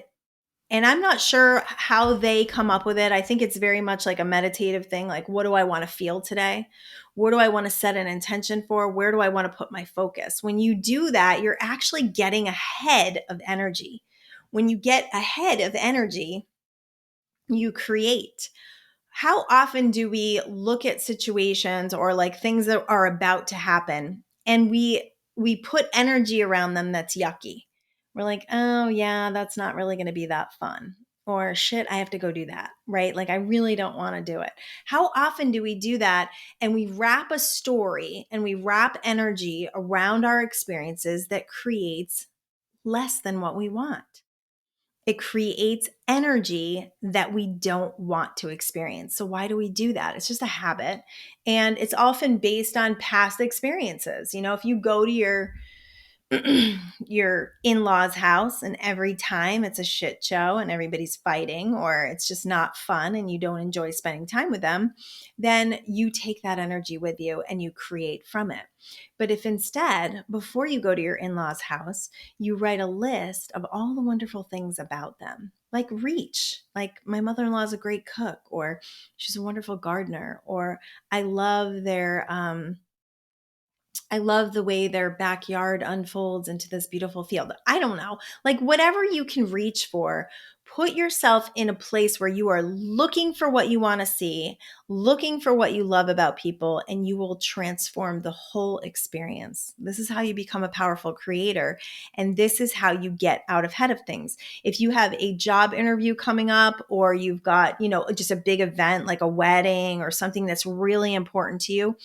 I'm not sure how they come up with it. I think it's very much like a meditative thing. Like, what do I want to feel today? What do I want to set an intention for? Where do I want to put my focus? When you do that, you're actually getting ahead of energy. When you get ahead of energy, you create. How often do we look at situations or like things that are about to happen and we put energy around them that's yucky? We're like, oh yeah, that's not really going to be that fun. Or shit, I have to go do that, right? Like, I really don't want to do it. How often do we do that? And we wrap a story and we wrap energy around our experiences that creates less than what we want. It creates energy that we don't want to experience. So why do we do that? It's just a habit. And it's often based on past experiences. You know, if you go to your your in-laws house and every time it's a shit show and everybody's fighting or it's just not fun and you don't enjoy spending time with them, then you take that energy with you and you create from it. But if instead, before you go to your in-laws house, you write a list of all the wonderful things about them, like reach, like my mother-in-law is a great cook, or she's a wonderful gardener, or I love the way their backyard unfolds into this beautiful field. I don't know. Like, whatever you can reach for, put yourself in a place where you are looking for what you want to see, looking for what you love about people, and you will transform the whole experience. This is how you become a powerful creator. And this is how you get out ahead of things. If you have a job interview coming up, or you've got, just a big event like a wedding or something that's really important to you,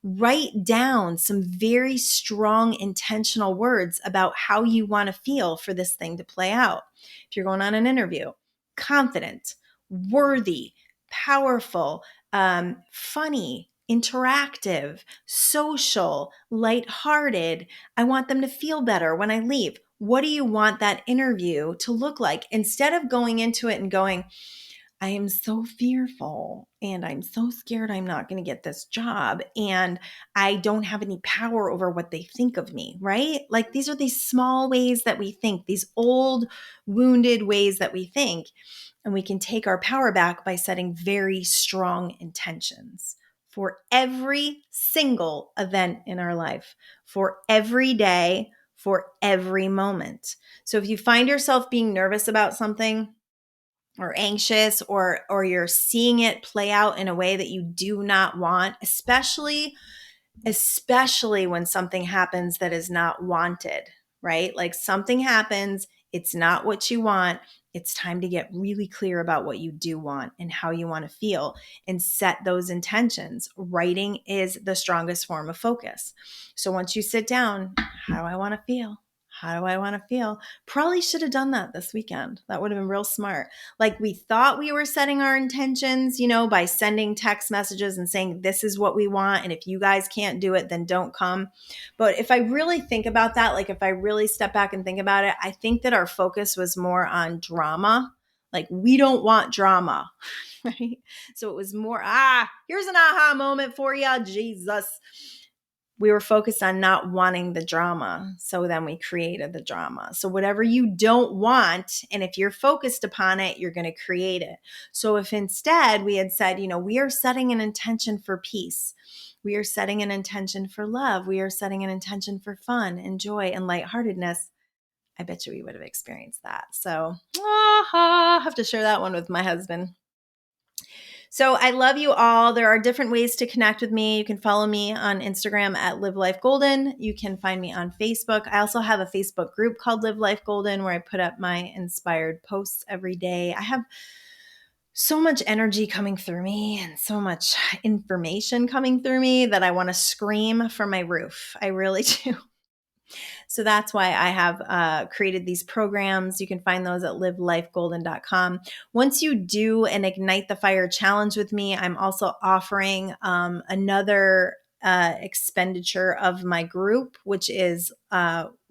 write down some very strong intentional words about how you want to feel for this thing to play out. If you're going on an interview, confident, worthy, powerful, funny, interactive, social, lighthearted. I want them to feel better when I leave. What do you want that interview to look like? Instead of going into it and going, I am so fearful and I'm so scared I'm not going to get this job and I don't have any power over what they think of me, right? Like, these are these small ways that we think, these old wounded ways that we think, and we can take our power back by setting very strong intentions for every single event in our life, for every day, for every moment. So if you find yourself being nervous about something, or anxious, or you're seeing it play out in a way that you do not want, especially when something happens that is not wanted, right? Like, something happens, it's not what you want. It's time to get really clear about what you do want and how you want to feel and set those intentions. Writing is the strongest form of focus. So once you sit down, how do I want to feel? How do I want to feel? Probably should have done that this weekend. That would have been real smart. Like, we thought we were setting our intentions, by sending text messages and saying, this is what we want. And if you guys can't do it, then don't come. But if I really think about that, like if I really step back and think about it, I think that our focus was more on drama. Like, we don't want drama, right? So it was more, here's an aha moment for you, Jesus. We were focused on not wanting the drama. So then we created the drama. So whatever you don't want, and if you're focused upon it, you're going to create it. So if instead we had said, we are setting an intention for peace. We are setting an intention for love. We are setting an intention for fun and joy and lightheartedness. I bet you we would have experienced that. So I have to share that one with my husband. So I love you all. There are different ways to connect with me. You can follow me on Instagram at Live Life Goldyn. You can find me on Facebook. I also have a Facebook group called Live Life Goldyn where I put up my inspired posts every day. I have so much energy coming through me and so much information coming through me that I want to scream from my roof. I really do. So that's why I have created these programs. You can find those at livelifegoldyn.com. Once you do an Ignite the Fire challenge with me, I'm also offering another expenditure of my group, which is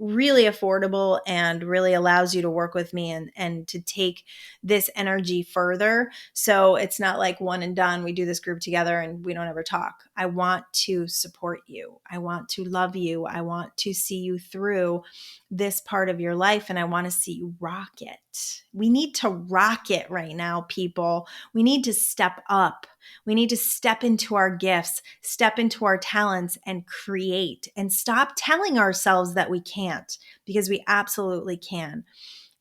really affordable and really allows you to work with me and to take this energy further. So it's not like one and done. We do this group together and we don't ever talk. I want to support you. I want to love you. I want to see you through this part of your life, and I want to see you rock it. We need to rock it right now, people. We need to step up. We need to step into our gifts, step into our talents, and create, and stop telling ourselves that we can't, because we absolutely can.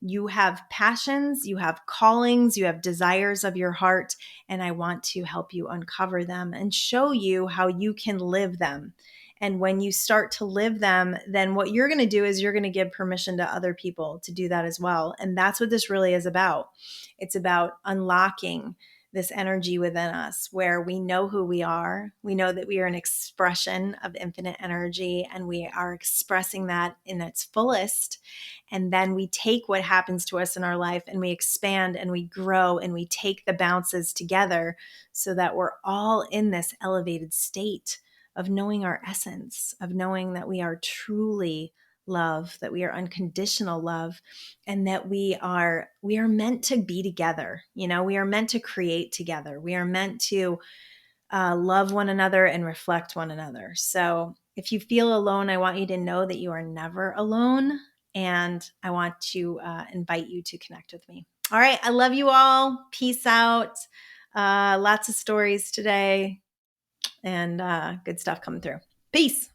You have passions, you have callings, you have desires of your heart, and I want to help you uncover them and show you how you can live them. And when you start to live them, then what you're going to do is you're going to give permission to other people to do that as well. And that's what this really is about. It's about unlocking this energy within us where we know who we are. We know that we are an expression of infinite energy and we are expressing that in its fullest. And then we take what happens to us in our life and we expand and we grow and we take the bounces together so that we're all in this elevated state of knowing our essence, of knowing that we are truly love, that we are unconditional love, and that we are meant to be together. We are meant to create together. We are meant to love one another and reflect one another. So if you feel alone, I want you to know that you are never alone. And I want to invite you to connect with me. All right. I love you all. Peace out. Lots of stories today and good stuff coming through. Peace.